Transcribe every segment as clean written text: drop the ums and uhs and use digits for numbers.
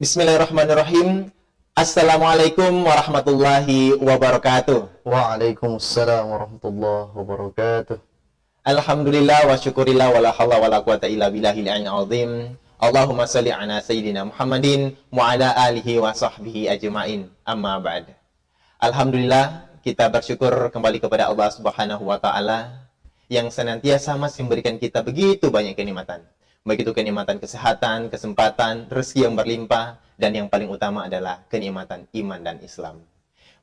Bismillahirrahmanirrahim. Assalamualaikum warahmatullahi wabarakatuh. Waalaikumsalam warahmatullahi wabarakatuh. Alhamdulillah wa syukurillah wa la hawla wa la quwata illa billahil aliyyil azim. Allahumma shalli ala sayyidina Muhammadin wa ala alihi wa sahbihi ajma'in. Amma ba'd. Alhamdulillah, kita bersyukur kembali kepada Allah Subhanahu wa taala yang senantiasa masih memberikan kita begitu banyak kenikmatan. Baik itu kenikmatan kesehatan, kesempatan, rezeki yang berlimpah, dan yang paling utama adalah kenikmatan iman dan Islam.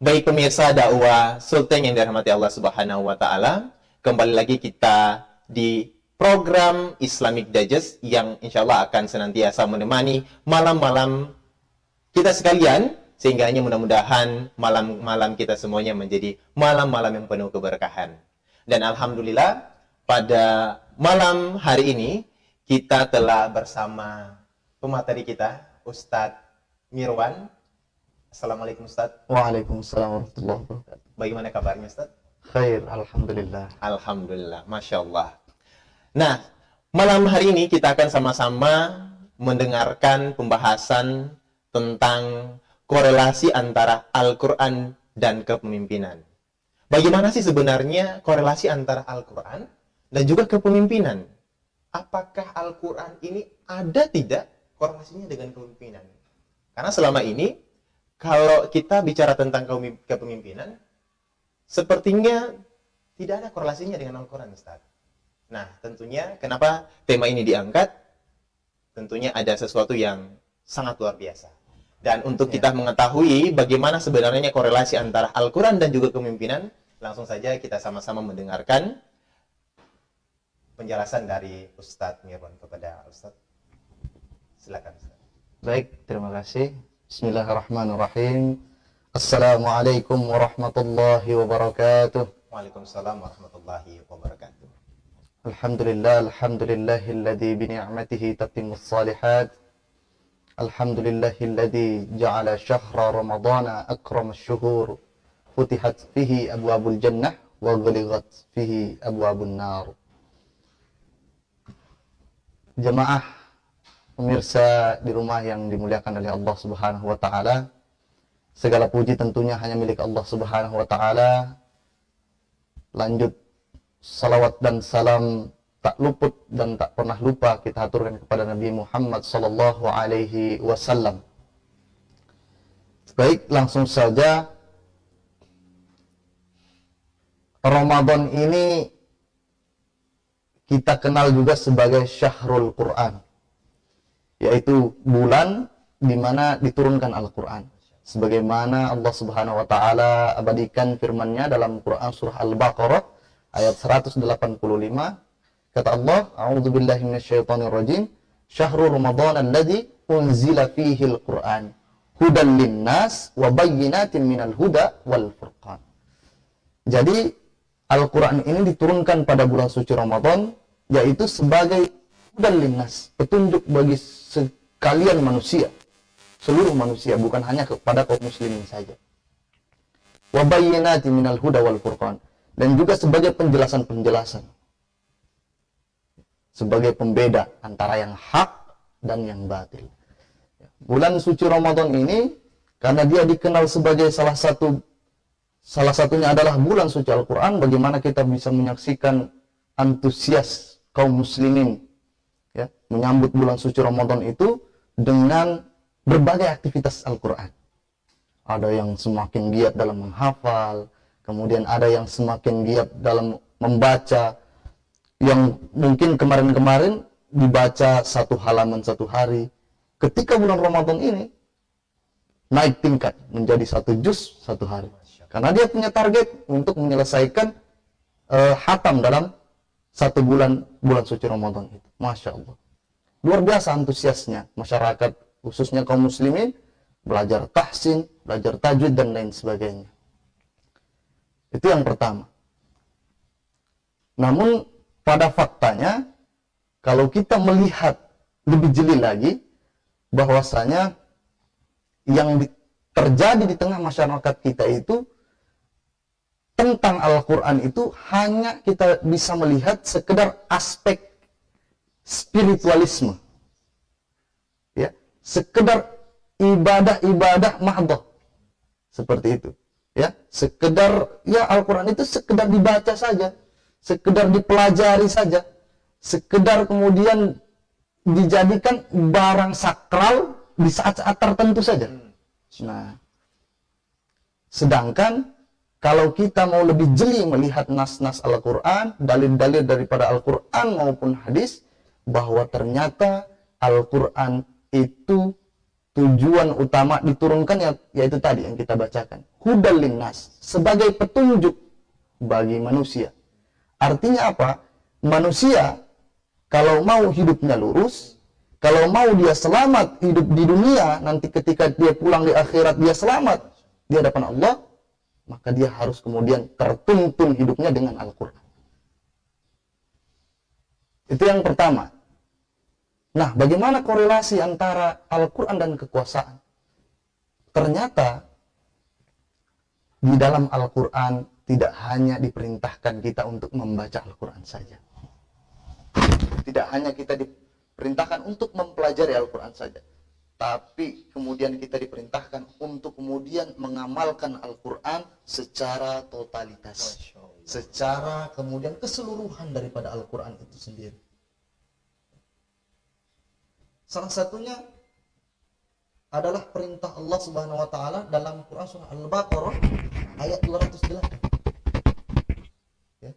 Baik pemirsa dakwah Sultan yang dirahmati Allah Subhanahu wa taala, kembali lagi kita di program Islamic Digest yang insya Allah akan senantiasa menemani malam-malam kita sekalian, sehingga hanya mudah-mudahan malam-malam kita semuanya menjadi malam-malam yang penuh keberkahan. Dan alhamdulillah pada malam hari ini kita telah bersama pemateri kita, Ustadz Mirwan. Assalamualaikum Ustadz. Waalaikumsalam warahmatullahi wabarakatuh. Bagaimana kabarnya Ustadz? Khair, alhamdulillah. Alhamdulillah, Masya Allah. Nah, malam hari ini kita akan sama-sama mendengarkan pembahasan tentang korelasi antara Al-Quran dan kepemimpinan. Bagaimana sih sebenarnya korelasi antara Al-Quran dan juga kepemimpinan? Apakah Al-Quran ini ada tidak korelasinya dengan kepemimpinan? Karena selama ini, kalau kita bicara tentang kepemimpinan, sepertinya tidak ada korelasinya dengan Al-Quran, Ustaz. Nah, tentunya kenapa tema ini diangkat? Tentunya ada sesuatu yang sangat luar biasa. Dan untuk kita mengetahui bagaimana sebenarnya korelasi antara Al-Quran dan juga kepemimpinan, langsung saja kita sama-sama mendengarkan penjelasan dari Ustadz Mirwan kepada Ustadz. Silakan Ustadz. Baik, terima kasih. Bismillahirrahmanirrahim. Assalamualaikum warahmatullahi wabarakatuh. Waalaikumsalam warahmatullahi wabarakatuh. Alhamdulillahilladzi bini'matihi tatimmus shalihat. Alhamdulillahilladzi ja'ala syahra ramadana akramasy syuhur. Futihat fihi abwabul jannah wa ghulighat fihi abwabun nar. Jemaah pemirsa di rumah yang dimuliakan oleh Allah Subhanahu wa taala, segala puji tentunya hanya milik Allah Subhanahu wa taala. Lanjut salawat dan salam tak luput dan tak pernah lupa kita aturkan kepada Nabi Muhammad sallallahu alaihi wasallam. Baik, langsung saja. Ramadan ini kita kenal juga sebagai Syahrul Quran, yaitu bulan di mana diturunkan Al-Quran. Sebagaimana Allah Subhanahu wa taala abadikan firman-Nya dalam Quran surah Al-Baqarah ayat 185, kata Allah, A'udzubillahi minasyaitonirrajim, Syahrul Ramadan alladzi unzila fihi al-Quran hudan linnas wa bayyinatin minal huda wal furqan. Jadi Al-Quran ini diturunkan pada bulan suci Ramadan, yaitu sebagai hudan linnas, petunjuk bagi sekalian manusia, seluruh manusia, bukan hanya kepada kaum muslimin saja. Wa bayyinatin minal huda wal furqan, dan juga sebagai penjelasan-penjelasan, sebagai pembeda antara yang hak dan yang batil. Bulan suci Ramadan ini, karena dia dikenal sebagai salah satunya adalah bulan suci Al-Quran, bagaimana kita bisa menyaksikan antusias kaum muslimin ya, menyambut bulan suci Ramadan itu dengan berbagai aktivitas Al-Quran. Ada yang semakin giat dalam menghafal, kemudian ada yang semakin giat dalam membaca, yang mungkin kemarin-kemarin dibaca satu halaman satu hari. Ketika bulan Ramadan ini naik tingkat menjadi satu juz satu hari. Karena dia punya target untuk menyelesaikan khatam dalam satu bulan suci Ramadan itu. Masya Allah. Luar biasa antusiasnya masyarakat, khususnya kaum muslimin, belajar tahsin, belajar tajwid, dan lain sebagainya. Itu yang pertama. Namun pada faktanya, kalau kita melihat lebih jeli lagi, bahwasanya yang terjadi di tengah masyarakat kita itu tentang Al-Quran itu hanya kita bisa melihat sekedar aspek spiritualisme, ya, sekedar ibadah-ibadah mahdhah. Seperti itu. Ya, sekedar ya Al-Qur'an itu sekedar dibaca saja, sekedar dipelajari saja, sekedar kemudian dijadikan barang sakral di saat-saat tertentu saja. Nah, sedangkan kalau kita mau lebih jeli melihat nas-nas Al-Quran, dalil-dalil daripada Al-Quran maupun hadis, bahwa ternyata Al-Quran itu tujuan utama diturunkan yaitu tadi yang kita bacakan. Hudal linnas, sebagai petunjuk bagi manusia. Artinya apa? Manusia kalau mau hidupnya lurus, kalau mau dia selamat hidup di dunia, nanti ketika dia pulang di akhirat dia selamat di hadapan Allah, maka dia harus kemudian tertuntun hidupnya dengan Al-Quran. Itu yang pertama. Nah, bagaimana korelasi antara Al-Quran dan kekuasaan? Ternyata di dalam Al-Quran tidak hanya diperintahkan kita untuk membaca Al-Quran saja. Tidak hanya kita diperintahkan untuk mempelajari Al-Quran saja, tapi kemudian kita diperintahkan untuk kemudian mengamalkan Al-Quran secara totalitas, secara kemudian keseluruhan daripada Al-Quran itu sendiri. Salah satunya adalah perintah Allah Subhanahu wa taala dalam Quran surah Al-Baqarah ayat 208. Ya.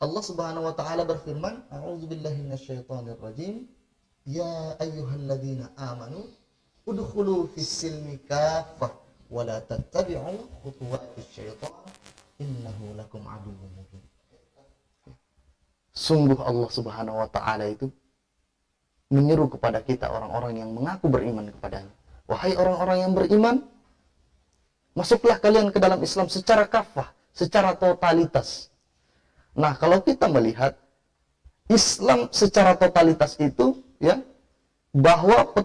Allah Subhanahu wa taala berfirman, "A'udzubillahi minasyaitonir rajim. Ya ayyuhalladzina amanu udkhulu fis-silmi kaffah wa la tattabi'u khutuwatis syaitan innahu lakum aduwwun mubin." Sungguh Allah Subhanahu wa taala itu menyeru kepada kita orang-orang yang mengaku beriman kepadanya. Wahai orang-orang yang beriman, masuklah kalian ke dalam Islam secara kafah, secara totalitas. Nah, kalau kita melihat Islam secara totalitas itu, ya, bahwa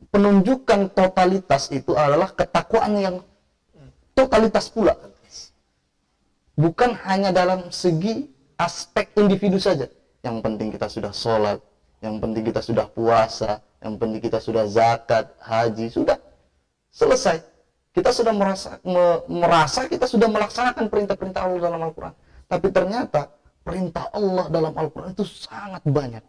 penunjukan totalitas itu adalah ketakwaan yang totalitas pula. Bukan hanya dalam segi aspek individu saja. Yang penting kita sudah sholat, yang penting kita sudah puasa, yang penting kita sudah zakat, haji, sudah selesai. Kita sudah merasa kita sudah melaksanakan perintah-perintah Allah dalam Al-Quran. Tapi ternyata perintah Allah dalam Al-Quran itu sangat banyak.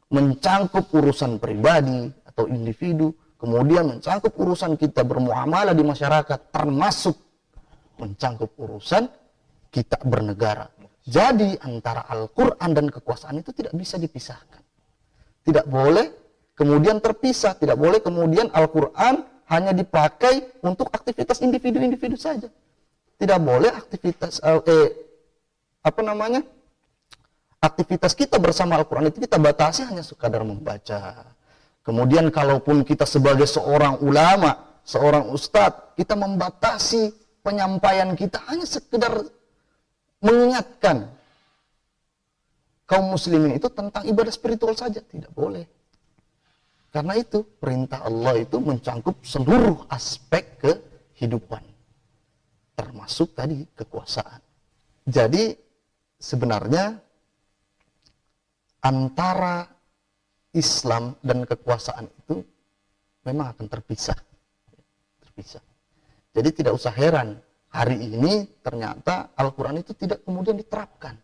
Mencangkup urusan pribadi atau individu, kemudian mencangkup urusan kita bermuamalah di masyarakat, termasuk mencangkup urusan kita bernegara. Jadi antara Al-Quran dan kekuasaan itu tidak bisa dipisahkan. Tidak boleh kemudian terpisah, tidak boleh kemudian Al-Quran hanya dipakai untuk aktivitas individu-individu saja. Tidak boleh aktivitas aktivitas kita bersama Al-Quran itu kita batasi hanya sekadar membaca. Kemudian kalaupun kita sebagai seorang ulama, seorang ustadz, kita membatasi penyampaian kita hanya sekedar mengingatkan kaum muslimin itu tentang ibadah spiritual saja, tidak boleh. Karena itu perintah Allah itu mencangkup seluruh aspek kehidupan, termasuk tadi kekuasaan. Jadi sebenarnya antara Islam dan kekuasaan itu memang akan terpisah. Jadi tidak usah heran hari ini ternyata Al-Quran itu tidak kemudian diterapkan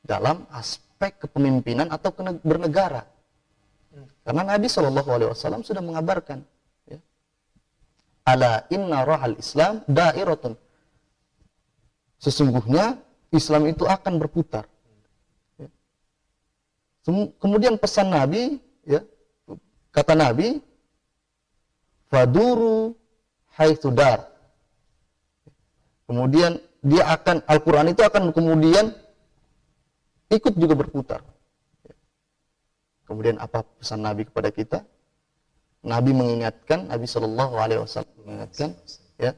dalam aspek kepemimpinan atau bernegara. Karena Nabi SAW sudah mengabarkan, ya, ala inna rahal Islam da'iratun. Sesungguhnya Islam itu akan berputar. Ya. Kemudian pesan Nabi, ya, kata Nabi, faduru haitsu dar. Kemudian Al-Quran itu akan kemudian ikut juga berputar. Kemudian apa pesan Nabi kepada kita? Nabi mengingatkan, Nabi Shallallahu Alaihi Wasallam mengingatkan, ya,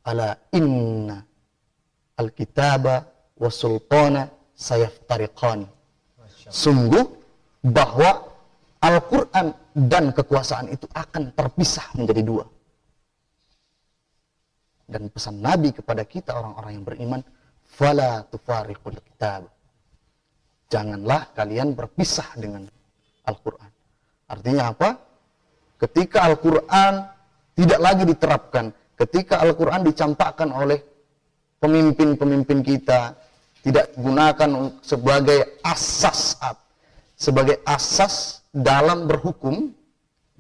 ala inna al-kitaba wa sultana sayaftariqani. Sungguh bahwa Al-Quran dan kekuasaan itu akan terpisah menjadi dua. Dan pesan Nabi kepada kita orang-orang yang beriman, fala tufariqul kitab. Janganlah kalian berpisah dengan Al-Quran. Artinya apa? ketika Al-Quran tidak lagi diterapkan, ketika Al-Quran dicampakkan oleh pemimpin-pemimpin kita, tidak digunakan sebagai asas dalam berhukum,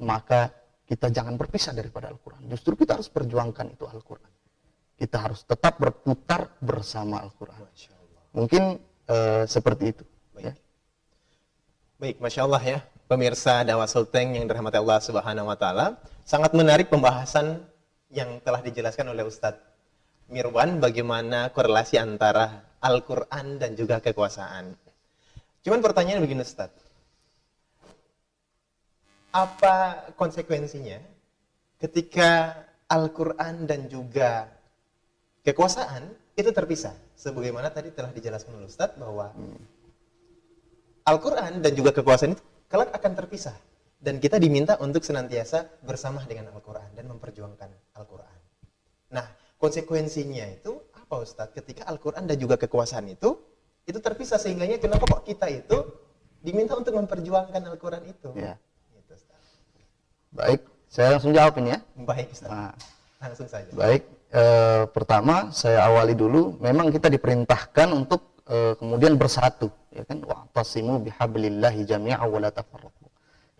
maka kita jangan berpisah daripada Al-Quran. Justru kita harus perjuangkan itu Al-Quran. Kita harus tetap berputar bersama Al-Quran. Mungkin seperti itu. Baik. Baik, Masya Allah ya. Pemirsa Dakwah Sulteng yang dirahmati Allah Subhanahu wa Ta'ala, sangat menarik pembahasan yang telah dijelaskan oleh Ustadz Mirwan, bagaimana korelasi antara Al-Quran dan juga kekuasaan. Cuman pertanyaan begini Ustadz, apa konsekuensinya ketika Al-Quran dan juga kekuasaan itu terpisah? Sebagaimana tadi telah dijelaskan oleh Ustadz bahwa Al-Quran dan juga kekuasaan itu kelak akan terpisah. Dan kita diminta untuk senantiasa bersama dengan Al-Quran dan memperjuangkan Al-Quran. Nah, konsekuensinya itu apa Ustadz? Ketika Al-Quran dan juga kekuasaan itu terpisah, sehingga kenapa kok kita itu diminta untuk memperjuangkan Al-Quran itu? Ya. Gitu, Ustadz. Baik, saya langsung jawab ini ya. Baik Ustadz. Nah, langsung saja. Baik, pertama saya awali dulu, memang kita diperintahkan untuk kemudian bersatu, ya kan? Wa'tasimu bihablillahi jami'a wa la tafarraqu.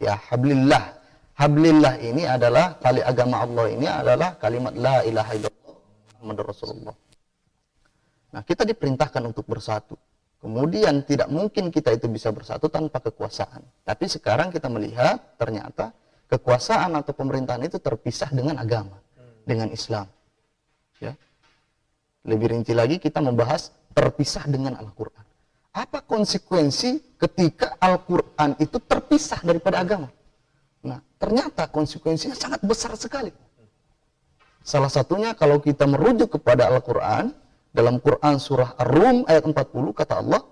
Ya, hablillah. Hablillah ini adalah tali agama Allah, ini adalah kalimat la ilaha illallah Muhammadur Rasulullah. Nah, kita diperintahkan untuk bersatu. Kemudian tidak mungkin kita itu bisa bersatu tanpa kekuasaan. Tapi sekarang kita melihat ternyata kekuasaan atau pemerintahan itu terpisah dengan agama, dengan Islam. Ya. Lebih rinci lagi kita membahas terpisah dengan Al-Quran. Apa konsekuensi ketika Al-Quran itu terpisah daripada agama? Nah, ternyata konsekuensinya sangat besar sekali. Salah satunya kalau kita merujuk kepada Al-Quran, dalam Quran surah Ar-Rum ayat 40 kata Allah,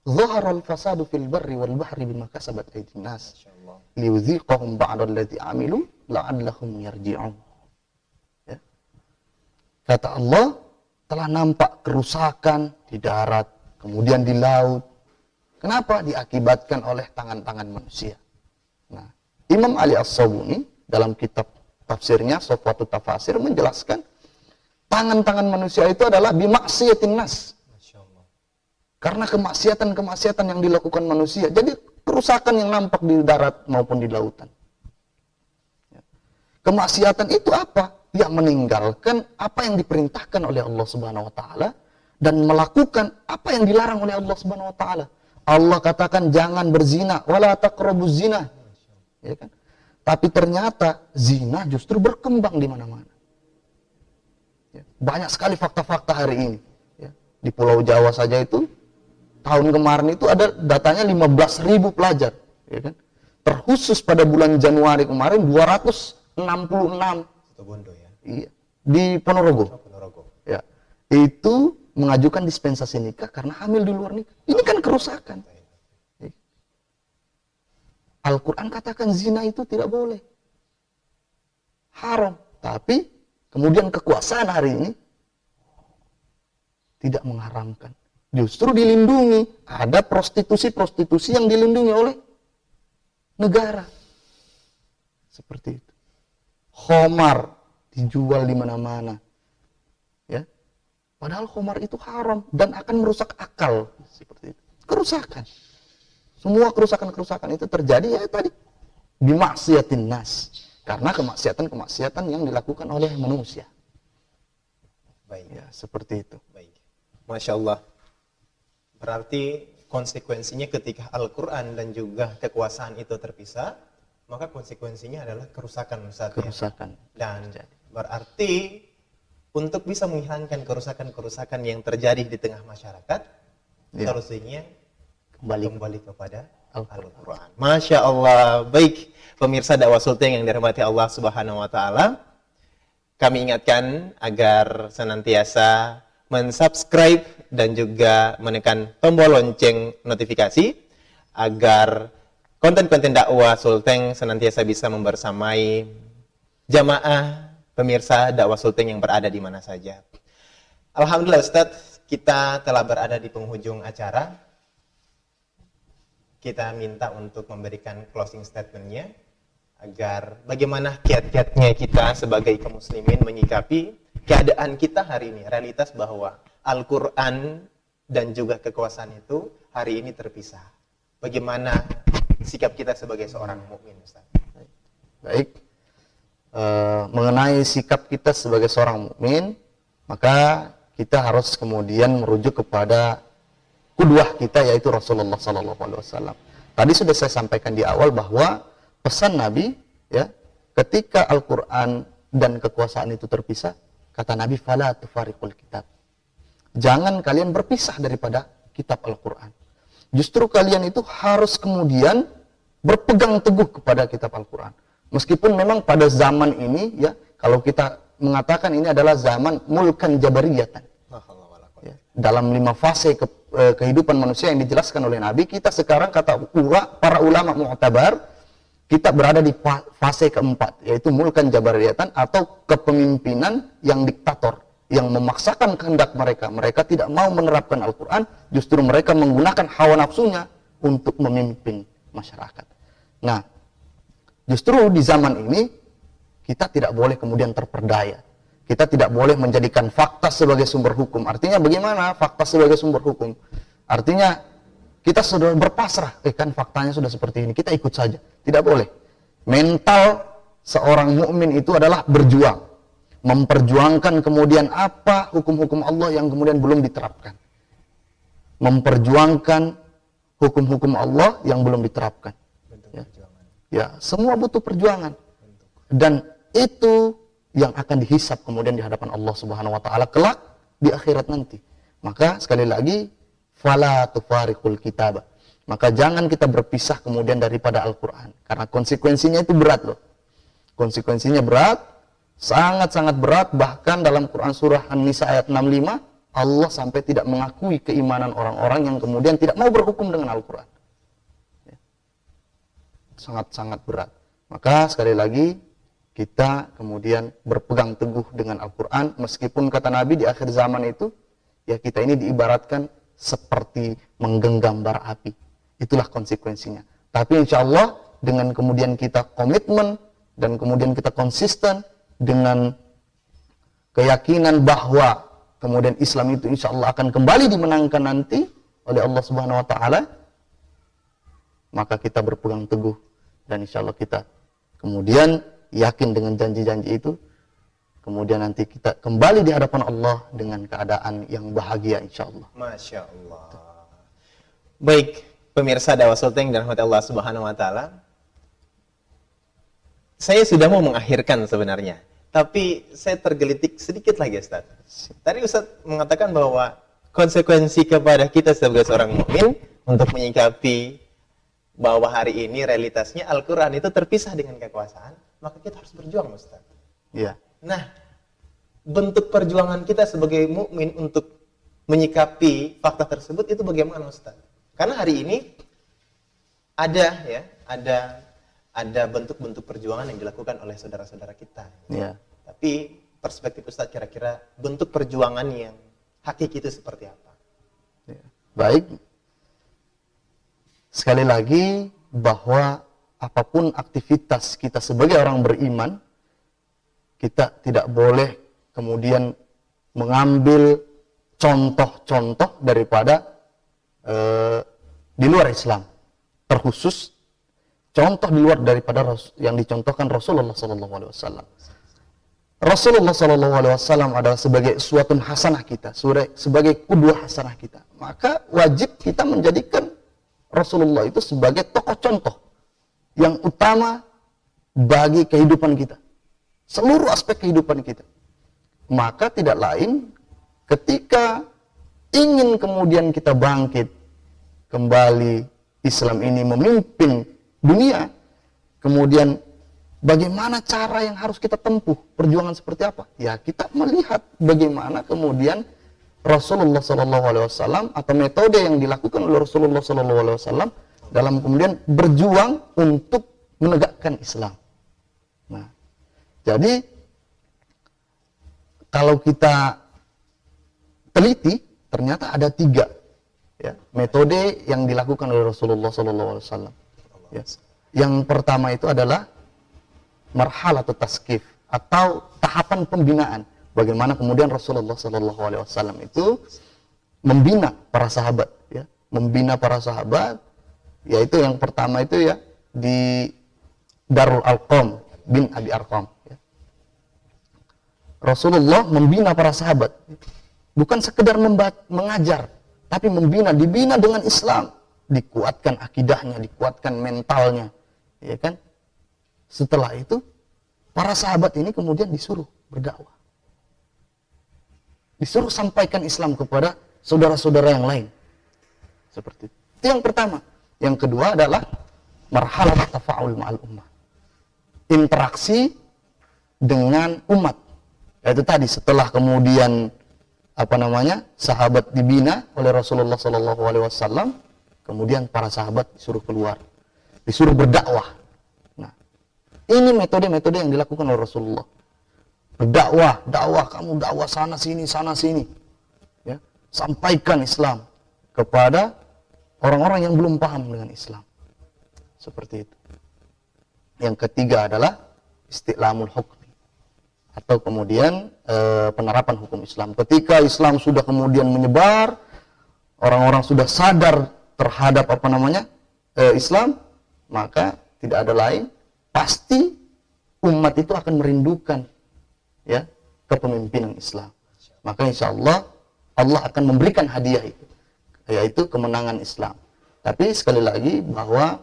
"Dhaharal fasadu fil barri wal bahri bima kasabat aydin nas liyudhiqahum ba'da allazi 'amilu la'allahum yarji'un." Ya. Kata Allah, telah nampak kerusakan di darat, kemudian di laut. Kenapa? Diakibatkan oleh tangan-tangan manusia. Nah, Imam Ali As-Sabuni dalam kitab tafsirnya Sofwatut Tafasir menjelaskan tangan-tangan manusia itu adalah bimaksiatin nas. Karena kemaksiatan-kemaksiatan yang dilakukan manusia. Jadi kerusakan yang nampak di darat maupun di lautan. Kemaksiatan itu apa? Dia meninggalkan apa yang diperintahkan oleh Allah Subhanahu wa taala dan melakukan apa yang dilarang oleh Allah Subhanahu wa taala. Allah katakan jangan berzina, wala taqrabuz zina. Ya kan? Tapi ternyata zina justru berkembang di mana-mana. Ya, banyak sekali fakta-fakta hari ini. Ya, di Pulau Jawa saja itu tahun kemarin itu ada datanya 15.000 pelajar, ya kan? Terkhusus pada bulan Januari kemarin 266. Bondo ya. Iya, di Ponorogo. Oh, Ponorogo. Ya. Itu mengajukan dispensasi nikah karena hamil di luar nikah. Ini kan kerusakan. Al-Quran katakan zina itu tidak boleh. Haram. Tapi kemudian kekuasaan hari ini tidak mengharamkan. Justru dilindungi. Ada prostitusi-prostitusi yang dilindungi oleh negara. Seperti itu. Khamar dijual di mana-mana. Ya. Padahal khamar itu haram dan akan merusak akal. Seperti itu. Kerusakan. Semua kerusakan-kerusakan itu terjadi ya tadi bimaksiatin nas. Karena kemaksiatan-kemaksiatan yang dilakukan oleh manusia. Baik. Ya, seperti itu. Baik. Masya Allah. Berarti konsekuensinya ketika Al-Quran dan juga kekuasaan itu terpisah, maka konsekuensinya adalah kerusakan Ustaz. Kerusakan. Dan berarti untuk bisa menghilangkan kerusakan-kerusakan yang terjadi di tengah masyarakat, solusinya kembali kepada Al-Quran. Masya Allah. Baik, pemirsa dakwah Sulteng yang dirahmati Allah Subhanahu wa taala. Kami ingatkan agar senantiasa mensubscribe dan juga menekan tombol lonceng notifikasi agar konten-konten dakwah Sulteng senantiasa bisa membersamai jamaah pemirsa dakwah Sulteng yang berada di mana saja. Alhamdulillah Ustadz, kita telah berada di penghujung acara. Kita minta untuk memberikan closing statement-nya agar bagaimana kiat-kiatnya kita sebagai kaum muslimin menyikapi keadaan kita hari ini, realitas bahwa Al-Quran dan juga kekuasaan itu hari ini terpisah. Bagaimana sikap kita sebagai seorang mukmin, Ustaz? Baik, mengenai sikap kita sebagai seorang mukmin, maka kita harus kemudian merujuk kepada qudwah kita, yaitu Rasulullah SAW. Tadi sudah saya sampaikan di awal bahwa pesan Nabi, ya, ketika Al-Quran dan kekuasaan itu terpisah, kata Nabi, fala tufariqul kitab. Jangan kalian berpisah daripada kitab Al-Quran. Justru kalian itu harus kemudian berpegang teguh kepada kitab Al-Quran. Meskipun memang pada zaman ini, ya, kalau kita mengatakan ini adalah zaman mulkan jabariyatan. Ya, dalam 5 fase kehidupan manusia yang dijelaskan oleh Nabi, kita sekarang kata para ulama mu'tabar, kita berada di fase keempat, yaitu mulkan jabariyatan atau kepemimpinan yang diktator, yang memaksakan kehendak mereka. Mereka tidak mau menerapkan Al-Quran, justru mereka menggunakan hawa nafsunya untuk memimpin masyarakat. Nah, justru di zaman ini, kita tidak boleh kemudian terperdaya. Kita tidak boleh menjadikan fakta sebagai sumber hukum. Artinya bagaimana fakta sebagai sumber hukum? Artinya kita sudah berpasrah, kan faktanya sudah seperti ini, kita ikut saja. Tidak boleh. Mental seorang mukmin itu adalah berjuang, memperjuangkan kemudian apa hukum-hukum Allah yang kemudian belum diterapkan, memperjuangkan hukum-hukum Allah yang belum diterapkan. Ya, semua butuh perjuangan, dan itu yang akan dihisap kemudian di hadapan Allah Subhanahu Wa Taala kelak di akhirat nanti. Maka sekali lagi, fala tufariqul kitab. Maka jangan kita berpisah kemudian daripada Al-Quran, karena konsekuensinya itu berat loh. Konsekuensinya berat, sangat-sangat berat. Bahkan dalam Quran surah An-Nisa ayat 65, Allah sampai tidak mengakui keimanan orang-orang yang kemudian tidak mau berhukum dengan Al-Quran. Sangat-sangat berat. Maka sekali lagi, kita kemudian berpegang teguh dengan Al-Quran, meskipun kata Nabi di akhir zaman itu, ya kita ini diibaratkan seperti menggenggam bara api. Itulah konsekuensinya. Tapi insya Allah dengan kemudian kita komitmen dan kemudian kita konsisten dengan keyakinan bahwa kemudian Islam itu insya Allah akan kembali dimenangkan nanti oleh Allah Subhanahu Wa Taala, maka kita berpegang teguh dan insya Allah kita kemudian yakin dengan janji-janji itu. Kemudian nanti kita kembali di hadapan Allah dengan keadaan yang bahagia insya Allah. Masya Allah. Baik, pemirsa Dakwah Sultan dan rahmat Allah Subhanahu Wa Taala. Saya sudah mau mengakhirkan sebenarnya, tapi saya tergelitik sedikit lagi, Ustaz. Tadi Ustaz mengatakan bahwa konsekuensi kepada kita sebagai seorang mukmin untuk menyikapi bahwa hari ini realitasnya Al-Quran itu terpisah dengan kekuasaan, maka kita harus berjuang, Ustaz. Iya. Nah, bentuk perjuangan kita sebagai mukmin untuk menyikapi fakta tersebut itu bagaimana, Ustaz? Karena hari ini ada bentuk-bentuk perjuangan yang dilakukan oleh saudara-saudara kita. Iya. Tapi perspektif Ustaz kira-kira bentuk perjuangan yang hakiki itu seperti apa? Ya. Baik. Sekali lagi bahwa apapun aktivitas kita sebagai orang beriman, kita tidak boleh kemudian mengambil contoh-contoh daripada di luar Islam. Terkhusus contoh di luar daripada yang dicontohkan Rasulullah SAW. Rasulullah SAW adalah sebagai uswatun hasanah kita, sebagai qudwah hasanah kita. Maka wajib kita menjadikan Rasulullah itu sebagai tokoh contoh yang utama bagi kehidupan kita. Seluruh aspek kehidupan kita. Maka tidak lain ketika ingin kemudian kita bangkit kembali, Islam ini memimpin dunia, kemudian bagaimana cara yang harus kita tempuh, perjuangan seperti apa? Ya kita melihat bagaimana kemudian Rasulullah SAW atau metode yang dilakukan oleh Rasulullah SAW dalam kemudian berjuang untuk menegakkan Islam. Nah, jadi kalau kita teliti, ternyata ada 3 ya, metode yang dilakukan oleh Rasulullah SAW. Ya. Yang pertama itu adalah marhalah atau taskif atau tahapan pembinaan. Bagaimana kemudian Rasulullah Shallallahu Alaihi Wasallam itu membina para sahabat, ya, membina para sahabat, yaitu yang pertama itu ya di Darul Arqam bin Abi Arqam. Ya. Rasulullah membina para sahabat, bukan sekedar mengajar, tapi dibina dengan Islam, dikuatkan akidahnya, dikuatkan mentalnya, ya kan? Setelah itu para sahabat ini kemudian disuruh berdakwah. Disuruh sampaikan Islam kepada saudara-saudara yang lain. Seperti itu. Itu yang pertama. Yang kedua adalah marhalah tafa'ul ma'al ummah. Interaksi dengan umat. Yaitu tadi setelah kemudian sahabat dibina oleh Rasulullah Sallallahu Alaihi Wasallam, kemudian para sahabat disuruh keluar, disuruh berdakwah. Nah, ini metode-metode yang dilakukan oleh Rasulullah. Berdakwah, kamu dakwah sana sini, ya, sampaikan Islam kepada orang-orang yang belum paham dengan Islam. Seperti itu. Yang ketiga adalah istiqlamul hukmi, atau kemudian penerapan hukum Islam. Ketika Islam sudah kemudian menyebar, orang-orang sudah sadar terhadap Islam, maka tidak ada lain, pasti umat itu akan merindukan, ya, kepemimpinan Islam. Maka insya Allah akan memberikan hadiah itu, yaitu kemenangan Islam. Tapi sekali lagi bahwa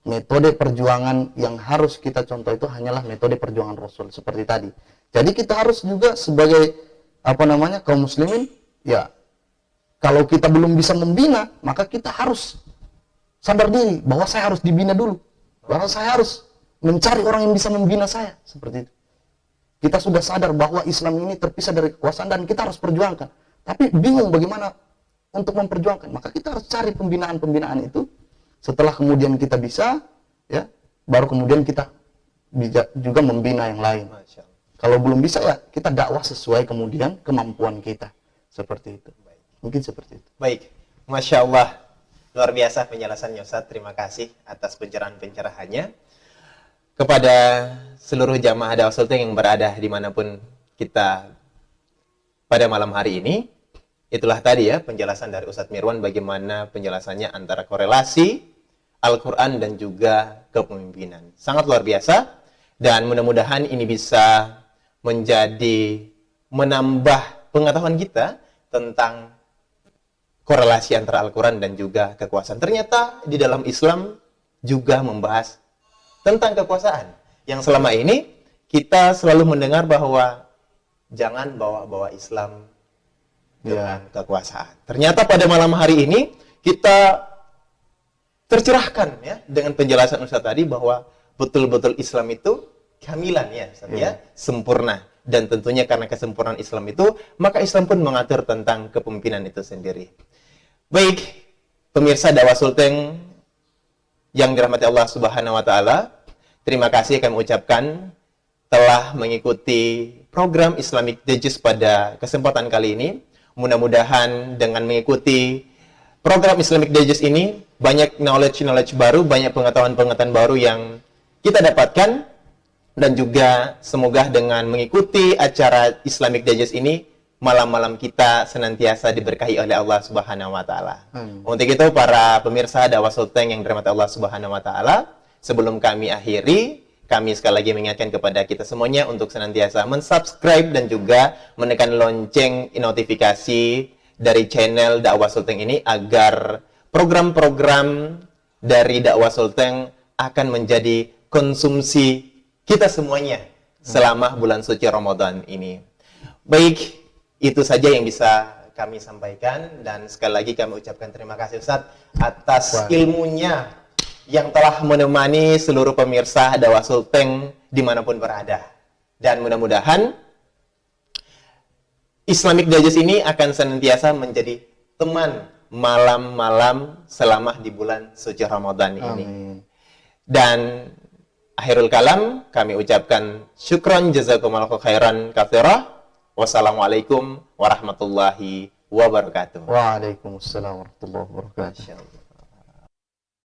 metode perjuangan yang harus kita contoh itu hanyalah metode perjuangan Rasul seperti tadi. Jadi kita harus juga sebagai kaum muslimin, ya, kalau kita belum bisa membina, maka kita harus sadar diri bahwa saya harus dibina dulu, bahwa saya harus mencari orang yang bisa membina saya, seperti itu. Kita sudah sadar bahwa Islam ini terpisah dari kekuasaan dan kita harus perjuangkan. Tapi bingung bagaimana untuk memperjuangkan. Maka kita harus cari pembinaan-pembinaan itu. Setelah kemudian kita bisa, ya, baru kemudian kita bisa juga membina yang lain. Kalau belum bisa, ya kita dakwah sesuai kemudian kemampuan kita. Seperti itu. Mungkin seperti itu. Baik. Masya Allah. Luar biasa penjelasannya Ustaz. Terima kasih atas pencerahan-pencerahannya. Kepada seluruh jamaah dakwah sultan yang berada dimanapun kita pada malam hari ini, itulah tadi ya penjelasan dari Ustadz Mirwan bagaimana penjelasannya antara korelasi Al-Quran dan juga kepemimpinan. Sangat luar biasa, dan mudah-mudahan ini bisa menambah pengetahuan kita tentang korelasi antara Al-Quran dan juga kekuasaan. Ternyata di dalam Islam juga membahas tentang kekuasaan, yang selama ini kita selalu mendengar bahwa jangan bawa-bawa Islam dengan kekuasaan. Ternyata pada malam hari ini kita tercerahkan, ya, dengan penjelasan Ustaz tadi bahwa betul-betul Islam itu kamilan, ya Ustaz, ya, sempurna. Dan tentunya karena kesempurnaan Islam itu, maka Islam pun mengatur tentang kepemimpinan itu sendiri. Baik, pemirsa dakwah sultan yang dirahmati Allah Subhanahu wa taala, terima kasih kami ucapkan telah mengikuti program Islamic Digest pada kesempatan kali ini. Mudah-mudahan dengan mengikuti program Islamic Digest ini, banyak knowledge baru, banyak pengetahuan-pengetahuan baru yang kita dapatkan. Dan juga semoga dengan mengikuti acara Islamic Digest ini, malam-malam kita senantiasa diberkahi oleh Allah Subhanahu wa taala. Untuk itu para pemirsa dakwah sultan yang dirahmati Allah Subhanahu wa taala, sebelum kami akhiri, kami sekali lagi mengingatkan kepada kita semuanya untuk senantiasa mensubscribe dan juga menekan lonceng notifikasi dari channel Dakwah Sultan ini agar program-program dari Dakwah Sultan akan menjadi konsumsi kita semuanya selama bulan suci Ramadan ini. Baik, itu saja yang bisa kami sampaikan, dan sekali lagi kami ucapkan terima kasih Ustaz atas ilmunya yang telah menemani seluruh pemirsa Dakwah Sultan dimanapun berada. Dan mudah-mudahan Islamic Digest ini akan senantiasa menjadi teman malam-malam selama di bulan suci Ramadan ini. Dan akhirul kalam, kami ucapkan syukron jazakumullahu khairan katsira. Wassalamualaikum warahmatullahi wabarakatuh. Waalaikumsalam warahmatullahi wabarakatuh. Masya Allah.